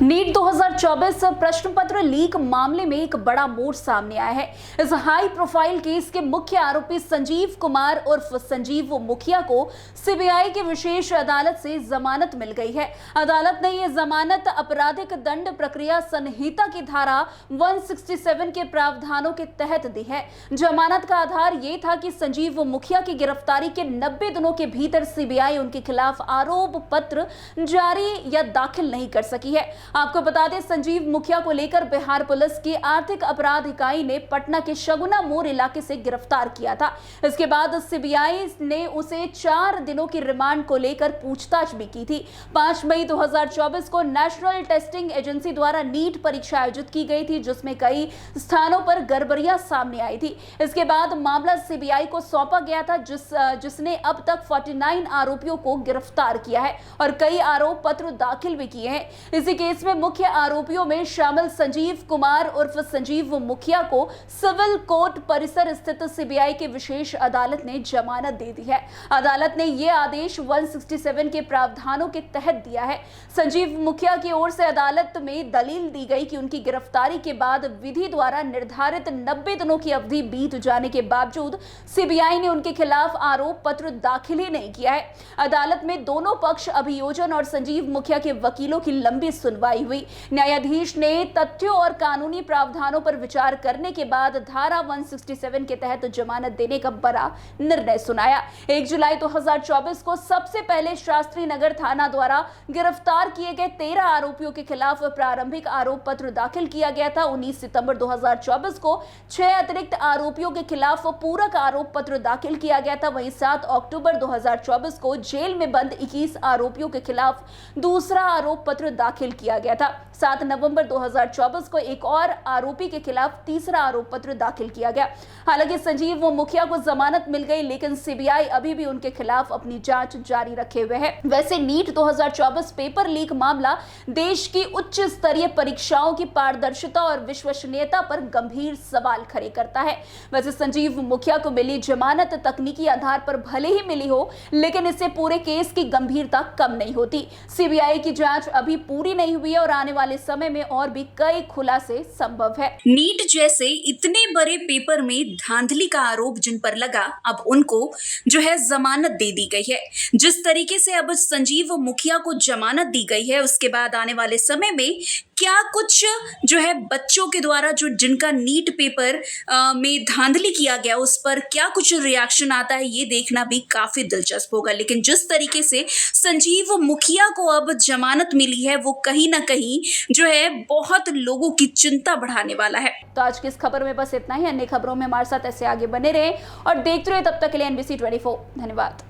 NEET 2024 प्रश्न पत्र leak मामले में एक बड़ा मोड़ सामने आया है। इस हाई प्रोफाइल केस के मुख्य आरोपी संजीव कुमार उर्फ संजीव मुखिया को सीबीआई की विशेष अदालत से जमानत मिल गई है। अदालत ने यह जमानत आपराधिक दंड प्रक्रिया संहिता की धारा 167 के प्रावधानों के तहत दी है। जमानत का आधार ये था कि संजीव मुखिया की गिरफ्तारी के 90 दिनों के भीतर सीबीआई उनके खिलाफ आरोप पत्र जारी या दाखिल नहीं कर सकी है। आपको बता दें, संजीव मुखिया को लेकर बिहार पुलिस की आर्थिक अपराध इकाई ने पटना के शगुना मोड़ इलाके से गिरफ्तार किया था। इसके बाद सीबीआई ने उसे 4 दिनों की रिमांड को लेकर पूछताछ भी की थी। 5 मई 2024 को नेशनल टेस्टिंग एजेंसी द्वारा नीट परीक्षा आयोजित की गई थी, जिसमें कई स्थानों पर गड़बड़ियां सामने आई थी। इसके बाद मामला सीबीआई को सौंपा गया था, जिसने अब तक 49 आरोपियों को गिरफ्तार किया है और कई आरोप पत्र दाखिल भी किए हैं। इसी केस में मुख्य आरोपियों में शामिल संजीव कुमार उर्फ संजीव मुखिया को सिविल कोर्ट परिसर स्थित सीबीआई की विशेष अदालत ने जमानत दे दी है। अदालत ने यह आदेश 167 के प्रावधानों के तहत दिया है। संजीव मुखिया की ओर से अदालत में दलील दी गई कि उनकी गिरफ्तारी के बाद विधि द्वारा निर्धारित 90 दिनों की अवधि बीत जाने के बावजूद सीबीआई ने उनके खिलाफ आरोप पत्र दाखिल ही नहीं किया है। अदालत में दोनों पक्ष अभियोजन और संजीव मुखिया के वकीलों की लंबी सुनवाई हुई। न्यायाधीश ने तथ्यों और कानूनी प्रावधानों पर विचार करने के बाद धारा 167 के तहत जमानत देने का बड़ा निर्णय सुनाया। 1 जुलाई 2024 को सबसे पहले शास्त्री नगर थाना द्वारा गिरफ्तार किए गए 13 आरोपियों के खिलाफ प्रारंभिक आरोप पत्र दाखिल किया गया था। 19 सितंबर 2024 को 6 अतिरिक्त आरोपियों के खिलाफ पूरक आरोप पत्र दाखिल किया गया था। वहीं 7 अक्टूबर 2024 को जेल में बंद 21 आरोपियों के खिलाफ दूसरा आरोप पत्र दाखिल किया गया था। 7 नवंबर 2024 को एक और आरोपी के खिलाफ तीसरा आरोप पत्र दाखिल किया गया। हालांकि संजीव मुखिया को जमानत मिल गई, लेकिन सीबीआई अभी भी उनके खिलाफ अपनी जांच जारी रखे हुए है। वैसे नीट 2024 पेपर लीक मामला देश की उच्च स्तरीय परीक्षाओं की पारदर्शिता और विश्वसनीयता पर गंभीर सवाल खड़े करता है। वैसे संजीव मुखिया को मिली जमानत तकनीकी आधार पर भले ही मिली हो, लेकिन इससे पूरे केस की गंभीरता कम नहीं होती। सीबीआई की जांच अभी पूरी नहीं हुई है और आने वाले समय में और भी कई खुलासे संभव है। नीट जैसे इतने बड़े पेपर में धांधली का आरोप जिन पर लगा, अब उनको जो है जमानत दे दी गई है। जिस तरीके से अब संजीव मुखिया को जमानत दी गई है, उसके बाद आने वाले समय में क्या कुछ जो है बच्चों के द्वारा जो जिनका नीट पेपर में धांधली किया गया, उस पर क्या कुछ रिएक्शन आता है, ये देखना भी काफी दिलचस्प होगा। लेकिन जिस तरीके से संजीव मुखिया को अब जमानत मिली है, वो कहीं ना कहीं जो है बहुत लोगों की चिंता बढ़ाने वाला है। तो आज की इस खबर में बस इतना ही। अन्य खबरों में हमारे साथ ऐसे आगे बने रहें और देखते रहे। तब तक के लिए NBC 24। धन्यवाद।